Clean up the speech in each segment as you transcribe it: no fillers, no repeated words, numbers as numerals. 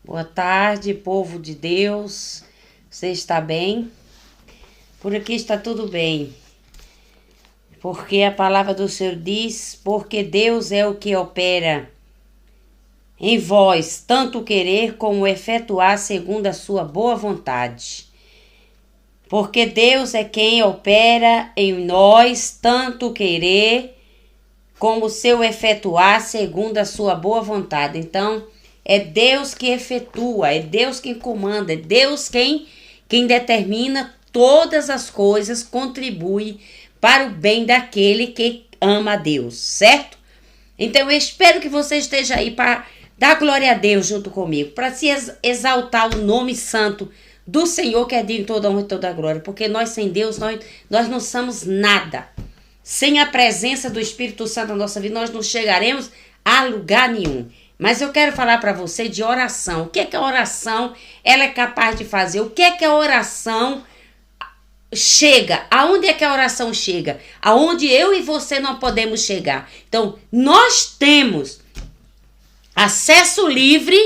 Boa tarde, povo de Deus. Você está bem? Por aqui está tudo bem. Porque a palavra do Senhor diz: porque Deus é o que opera em vós, tanto querer como efetuar segundo a sua boa vontade. Porque Deus é quem opera em nós, tanto querer como seu efetuar segundo a sua boa vontade. Então, é Deus que efetua, é Deus quem comanda, é Deus quem determina todas as coisas, contribui para o bem daquele que ama a Deus, certo? Então, eu espero que você esteja aí para dar glória a Deus junto comigo, para se exaltar o nome santo do Senhor, que é digno de toda honra e toda glória, porque nós sem Deus, nós não somos nada. Sem a presença do Espírito Santo na nossa vida, nós não chegaremos a lugar nenhum. Mas eu quero falar para você de oração. O que é que a oração ela é capaz de fazer? O que é que a oração chega? Aonde é que a oração chega? Aonde eu e você não podemos chegar. Então, nós temos acesso livre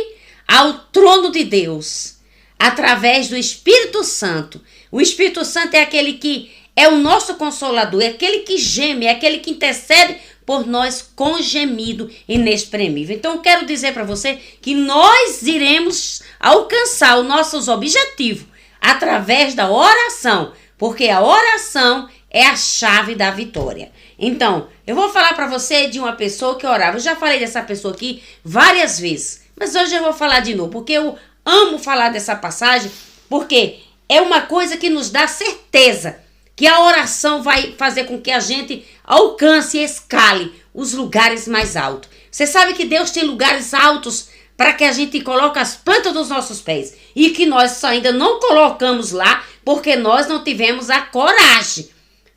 ao trono de Deus, através do Espírito Santo. O Espírito Santo é aquele que é o nosso consolador, é aquele que geme, é aquele que intercede por nós com gemido inexprimível. Então, eu quero dizer para você que nós iremos alcançar os nossos objetivos através da oração, porque a oração é a chave da vitória. Então, eu vou falar para você de uma pessoa que orava. Eu já falei dessa pessoa aqui várias vezes, mas hoje eu vou falar de novo, porque eu amo falar dessa passagem, porque é uma coisa que nos dá certeza que a oração vai fazer com que a gente alcance e escale os lugares mais altos. Você sabe que Deus tem lugares altos para que a gente coloque as plantas dos nossos pés e que nós ainda não colocamos lá porque nós não tivemos a coragem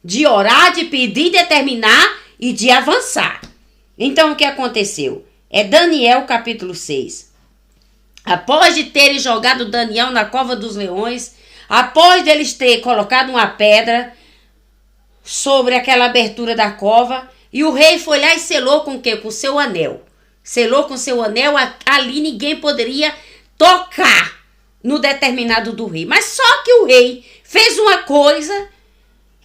de orar, de pedir, determinar e de avançar. Então, o que aconteceu? É Daniel capítulo 6. Após de terem jogado Daniel na cova dos leões, após deles terem colocado uma pedra sobre aquela abertura da cova, e o rei foi lá e selou com o quê? Com o seu anel. Selou com o seu anel, ali ninguém poderia tocar no determinado do rei. Mas só que o rei fez uma coisa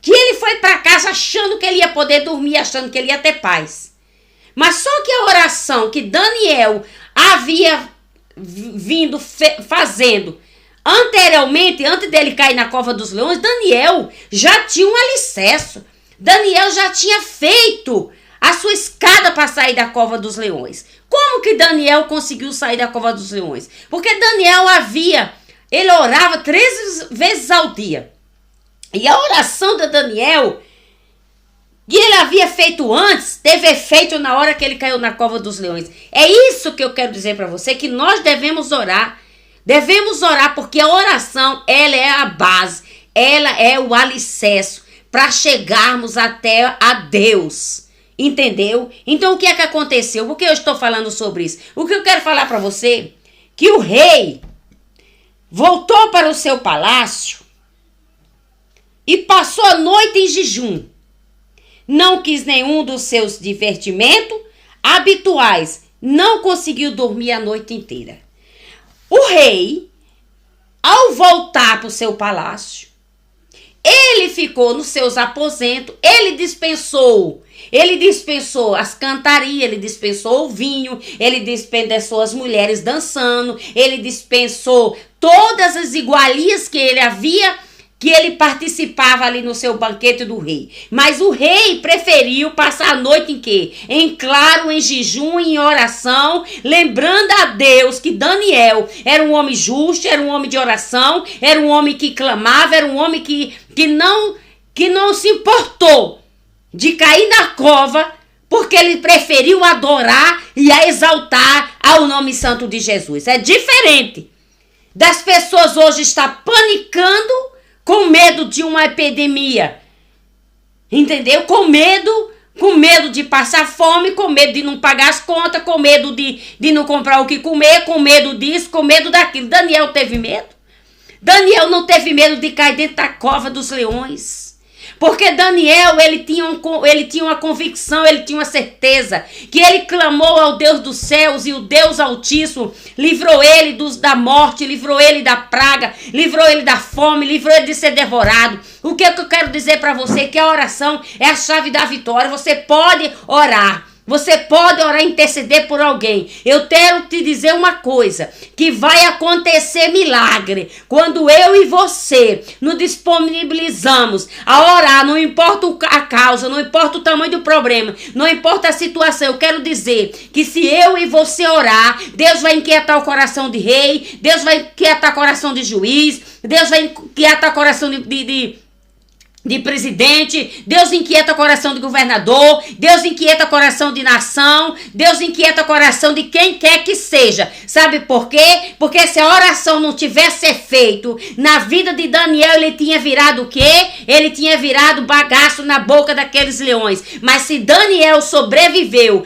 que ele foi para casa achando que ele ia poder dormir, achando que ele ia ter paz. Mas só que a oração que Daniel havia vindo fazendo anteriormente, antes dele cair na cova dos leões, Daniel já tinha um alicerce. Daniel já tinha feito a sua escada para sair da cova dos leões. Como que Daniel conseguiu sair da cova dos leões? Porque Daniel ele orava 3 vezes ao dia. E a oração de Daniel, que ele havia feito antes, teve efeito na hora que ele caiu na cova dos leões. É isso que eu quero dizer para você, que nós devemos orar. Devemos orar porque a oração, ela é a base, ela é o alicerce para chegarmos até a Deus. Entendeu? Então, o que é que aconteceu? Por que eu estou falando sobre isso? O que eu quero falar para você, que o rei voltou para o seu palácio e passou a noite em jejum. Não quis nenhum dos seus divertimentos habituais. Não conseguiu dormir a noite inteira. O rei, ao voltar para o seu palácio, ele ficou nos seus aposentos, ele dispensou as cantarias, ele dispensou o vinho, ele dispensou as mulheres dançando, ele dispensou todas as iguarias que ele participava ali no seu banquete do rei. Mas o rei preferiu passar a noite em quê? Em claro, em jejum, em oração, lembrando a Deus que Daniel era um homem justo, era um homem de oração, era um homem que clamava, era um homem que não se importou de cair na cova, porque ele preferiu adorar e exaltar ao nome santo de Jesus. É diferente das pessoas hoje estar panicando com medo de uma epidemia, entendeu? Com medo de passar fome, com medo de não pagar as contas, com medo de não comprar o que comer, com medo disso, com medo daquilo. Daniel teve medo? Daniel não teve medo de cair dentro da cova dos leões. Porque Daniel, ele tinha uma convicção, ele tinha uma certeza que ele clamou ao Deus dos céus e o Deus Altíssimo livrou ele da morte, livrou ele da praga, livrou ele da fome, livrou ele de ser devorado. O que eu quero dizer para você? Que a oração é a chave da vitória. Você pode orar. Você pode orar e interceder por alguém. Eu quero te dizer uma coisa, que vai acontecer milagre quando eu e você nos disponibilizamos a orar, não importa a causa, não importa o tamanho do problema, não importa a situação. Eu quero dizer que se eu e você orar, Deus vai inquietar o coração de rei, Deus vai inquietar o coração de juiz, Deus vai inquietar o coração de presidente, Deus inquieta o coração de governador, Deus inquieta o coração de nação, Deus inquieta o coração de quem quer que seja. Sabe por quê? Porque se a oração não tivesse feito, na vida de Daniel ele tinha virado o quê? Ele tinha virado bagaço na boca daqueles leões. Mas se Daniel sobreviveu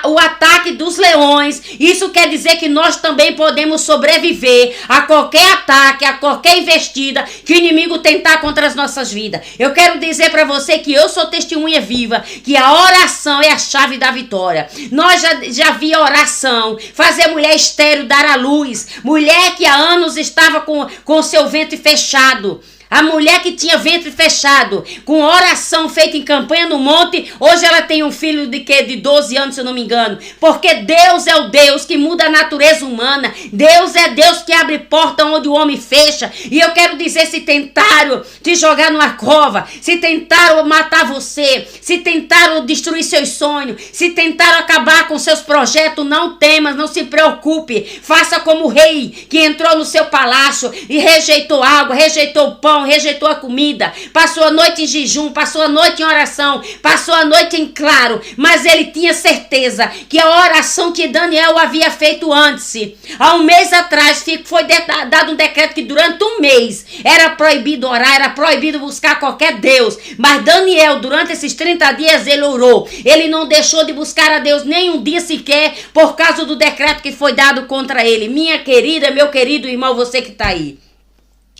ao ataque dos leões, isso quer dizer que nós também podemos sobreviver a qualquer ataque, a qualquer investida que o inimigo tentar contra as nossas vidas. Eu quero dizer para você que eu sou testemunha viva, que a oração é a chave da vitória. Nós já vi a oração fazer mulher estéril dar à luz, mulher que há anos estava com seu ventre fechado. A mulher que tinha ventre fechado, com oração feita em campanha no monte, hoje ela tem um filho de 12 anos, se eu não me engano. Porque Deus é o Deus que muda a natureza humana. Deus é Deus que abre porta onde o homem fecha. E eu quero dizer, se tentaram te jogar numa cova, se tentaram matar você, se tentaram destruir seus sonhos, se tentaram acabar com seus projetos, não temas, não se preocupe. Faça como o rei que entrou no seu palácio e rejeitou água, rejeitou pão, rejeitou a comida, passou a noite em jejum, passou a noite em oração, passou a noite em claro, mas ele tinha certeza que a oração que Daniel havia feito antes, há um mês atrás, foi dado um decreto que durante um mês era proibido orar, era proibido buscar qualquer Deus, mas Daniel, durante esses 30 dias, ele orou, ele não deixou de buscar a Deus nem um dia sequer, por causa do decreto que foi dado contra ele. Minha querida, meu querido irmão, você que está aí,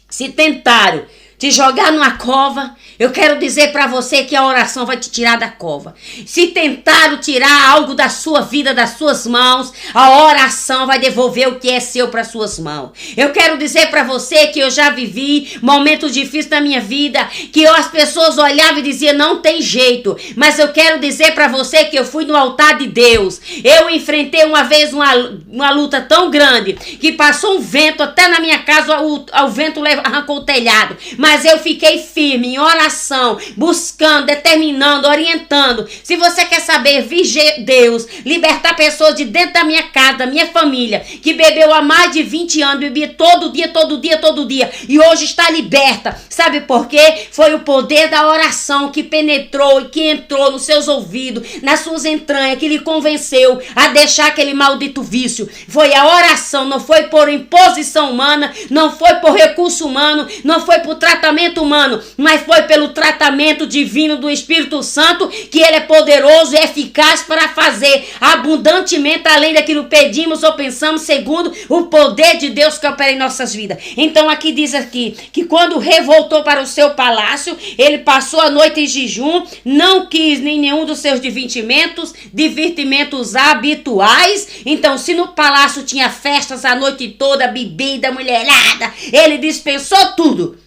se tentaram te jogar numa cova, eu quero dizer para você que a oração vai te tirar da cova. Se tentaram tirar algo da sua vida, das suas mãos, a oração vai devolver o que é seu para suas mãos. Eu quero dizer para você que eu já vivi momentos difíceis na minha vida, que as pessoas olhavam e diziam, não tem jeito. Mas eu quero dizer para você que eu fui no altar de Deus. Eu enfrentei uma vez uma luta tão grande, que passou um vento até na minha casa, o vento arrancou o telhado. Mas eu fiquei firme em oração, buscando, determinando, orientando. Se você quer saber, Deus, libertar pessoas de dentro da minha casa, da minha família, que bebeu há mais de 20 anos, bebia todo dia, e hoje está liberta. Sabe por quê? Foi o poder da oração que penetrou e que entrou nos seus ouvidos, nas suas entranhas, que lhe convenceu a deixar aquele maldito vício. Foi a oração, não foi por imposição humana, não foi por recurso humano, não foi por tratamento humano, mas foi pelo tratamento divino do Espírito Santo, que ele é poderoso e eficaz para fazer abundantemente além daquilo que pedimos ou pensamos, segundo o poder de Deus que opera em nossas vidas. Então aqui diz aqui, que quando o rei voltou para o seu palácio, ele passou a noite em jejum, não quis nem nenhum dos seus divertimentos habituais. Então se no palácio tinha festas a noite toda, bebida, mulherada, ele dispensou tudo.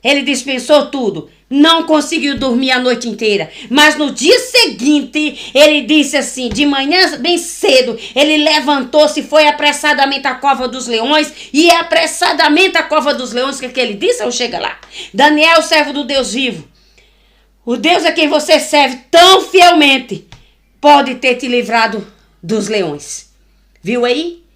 Ele dispensou tudo, não conseguiu dormir a noite inteira, mas no dia seguinte, ele disse assim, de manhã bem cedo, ele levantou-se e foi apressadamente à cova dos leões, e apressadamente à cova dos leões, que ele disse, eu chego lá, Daniel, servo do Deus vivo, o Deus a quem você serve tão fielmente, pode ter te livrado dos leões, viu aí?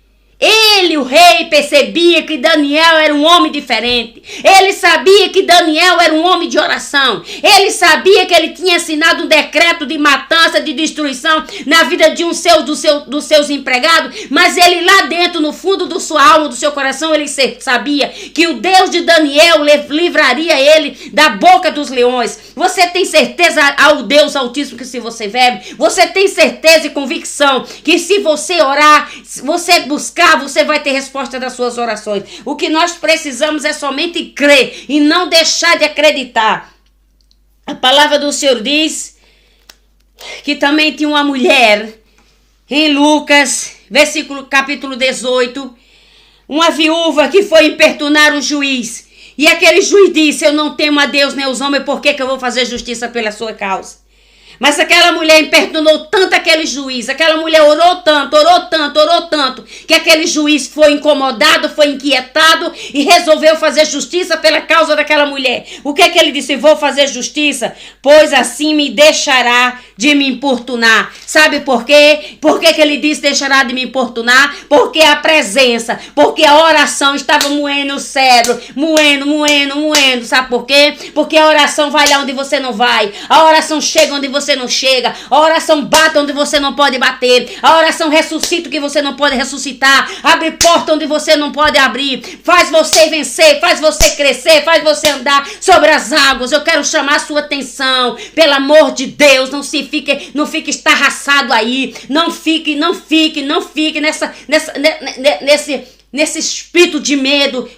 Ele, o rei, percebia que Daniel era um homem diferente. Ele sabia que Daniel era um homem de oração. Ele sabia que ele tinha assinado um decreto de matança, de destruição na vida de dos seus empregados. Mas ele lá dentro, no fundo da sua alma, do seu coração, ele sabia que o Deus de Daniel livraria ele da boca dos leões. Você tem certeza ao Deus Altíssimo que se você vive? Você tem certeza e convicção que se você orar, se você buscar, você vai ter resposta das suas orações. O que nós precisamos é somente crer e não deixar de acreditar. A palavra do Senhor diz que também tinha uma mulher, em Lucas, capítulo 18, uma viúva que foi importunar o juiz. E aquele juiz disse: eu não temo a Deus nem os homens, por que eu vou fazer justiça pela sua causa? Mas aquela mulher importunou tanto aquele juiz, aquela mulher orou tanto, que aquele juiz foi incomodado, foi inquietado e resolveu fazer justiça pela causa daquela mulher. O que ele disse? Vou fazer justiça, pois assim me deixará de me importunar. Sabe por quê? Por que ele disse deixará de me importunar? Porque a presença, porque a oração estava moendo o cérebro, moendo. Sabe por quê? Porque a oração vai lá onde você não vai, a oração chega onde você não chega, a oração bate onde você não pode bater, a oração ressuscita o que você não pode ressuscitar, abre porta onde você não pode abrir, faz você vencer, faz você crescer, faz você andar sobre as águas. Eu quero chamar a sua atenção, pelo amor de Deus, não fique estarraçado aí, não fique nesse espírito de medo,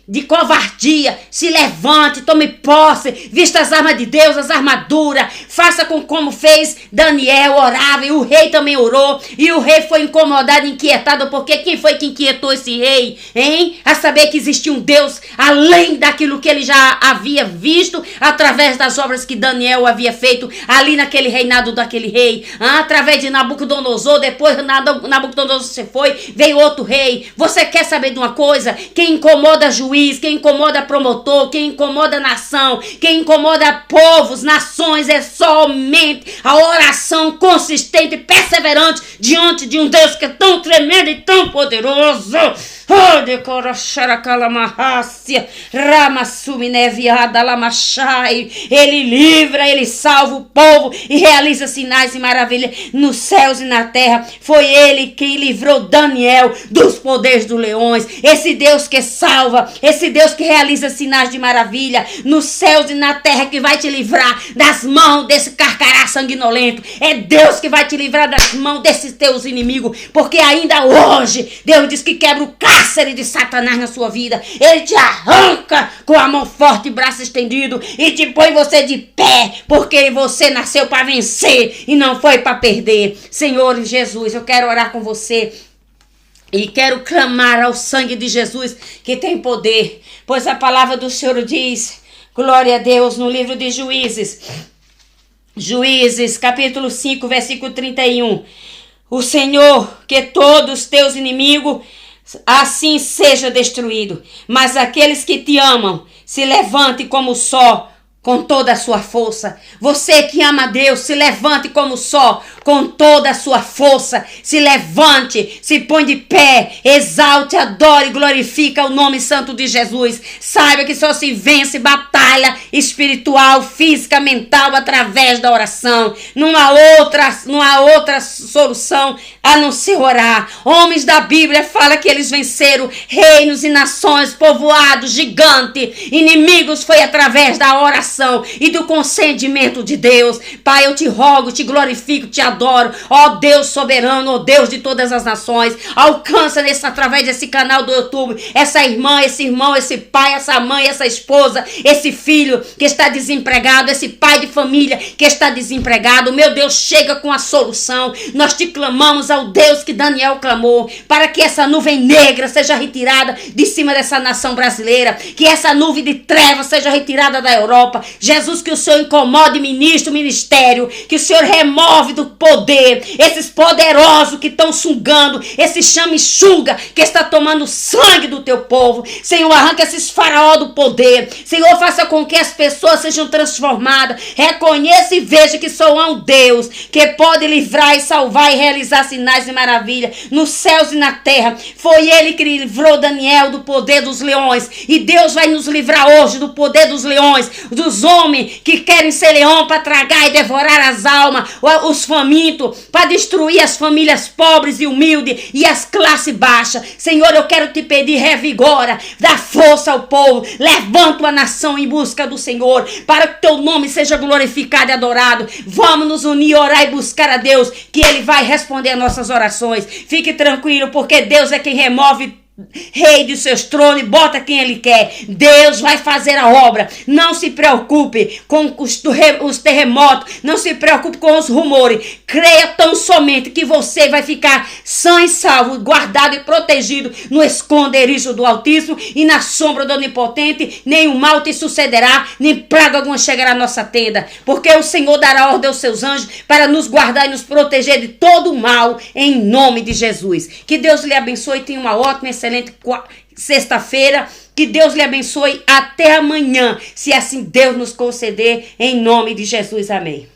de covardia. Se levante, tome posse, vista as armas de Deus, as armaduras, faça como fez Daniel, orava, e o rei também orou, e o rei foi incomodado, inquietado, porque quem foi que inquietou esse rei, hein? A saber que existia um Deus além daquilo que ele já havia visto, através das obras que Daniel havia feito, ali naquele reinado daquele rei, através de Nabucodonosor. Depois Nabucodonosor se foi, veio outro rei. Você quer saber de uma coisa? Quem incomoda juiz, quem incomoda promotor, quem incomoda nação, quem incomoda povos, nações, é somente a oração consistente e perseverante diante de um Deus que é tão tremendo e tão poderoso. Ele livra, ele salva o povo e realiza sinais e maravilhas nos céus e na terra. Foi ele quem livrou Daniel dos poderes dos leões. Esse Deus que salva, esse Deus que realiza sinais de maravilha nos céus e na terra, que vai te livrar das mãos desse carcará sanguinolento. É Deus que vai te livrar das mãos desses teus inimigos, porque ainda hoje Deus diz que quebra o cárcere de Satanás na sua vida. Ele te arranca com a mão forte e braço estendido e te põe você de pé, porque você nasceu para vencer e não foi para perder. Senhor Jesus, eu quero orar com você e quero clamar ao sangue de Jesus, que tem poder, pois a palavra do Senhor diz, glória a Deus, no livro de Juízes, capítulo 5, versículo 31. O Senhor, que todos os teus inimigos assim seja destruído, mas aqueles que te amam se levante como só, com toda a sua força. Você que ama Deus, se levante como só, com toda a sua força. Se levante, se põe de pé, exalte, adore e glorifica o nome santo de Jesus. Saiba que só se vence batalha espiritual, física, mental, através da oração. Não há outra solução a não ser orar. Homens da Bíblia falam que eles venceram reinos e nações, povoados, gigantes, inimigos, foi através da oração e do consentimento de Deus. Pai, eu te rogo, te glorifico, te adoro, ó Deus soberano, ó Deus de todas as nações. Alcança através desse canal do YouTube essa irmã, esse irmão, esse pai, essa mãe, essa esposa, esse filho que está desempregado, esse pai de família que está desempregado. Meu Deus, chega com a solução. Nós te clamamos ao Deus que Daniel clamou, para que essa nuvem negra seja retirada de cima dessa nação brasileira, que essa nuvem de trevas seja retirada da Europa. Jesus, que o Senhor incomode ministério, que o Senhor remove do poder esses poderosos que estão sugando, esse chame-chuga que está tomando sangue do teu povo. Senhor, arranca esses faraó do poder. Senhor, faça com que as pessoas sejam transformadas. Reconheça e veja que só há um Deus que pode livrar e salvar e realizar sinais e maravilhas nos céus e na terra. Foi ele que livrou Daniel do poder dos leões, e Deus vai nos livrar hoje do poder dos leões, dos homens que querem ser leão para tragar e devorar as almas, os famintos, para destruir as famílias pobres e humildes e as classes baixas. Senhor, eu quero te pedir, revigora, dá força ao povo, levanta a nação em busca do Senhor, para que teu nome seja glorificado e adorado. Vamos nos unir, orar e buscar a Deus, que Ele vai responder às nossas orações. Fique tranquilo, porque Deus é quem remove rei dos seus tronos, bota quem ele quer. Deus vai fazer a obra. Não se preocupe com os terremotos, não se preocupe com os rumores. Creia tão somente que você vai ficar sã e salvo, guardado e protegido no esconderijo do Altíssimo e na sombra do Onipotente. Nenhum mal te sucederá, nem praga alguma chegará à nossa tenda, porque o Senhor dará ordem aos seus anjos para nos guardar e nos proteger de todo o mal, em nome de Jesus. Que Deus lhe abençoe e tenha uma ótima, excelente sexta-feira. Que Deus lhe abençoe até amanhã, se assim Deus nos conceder, em nome de Jesus. Amém.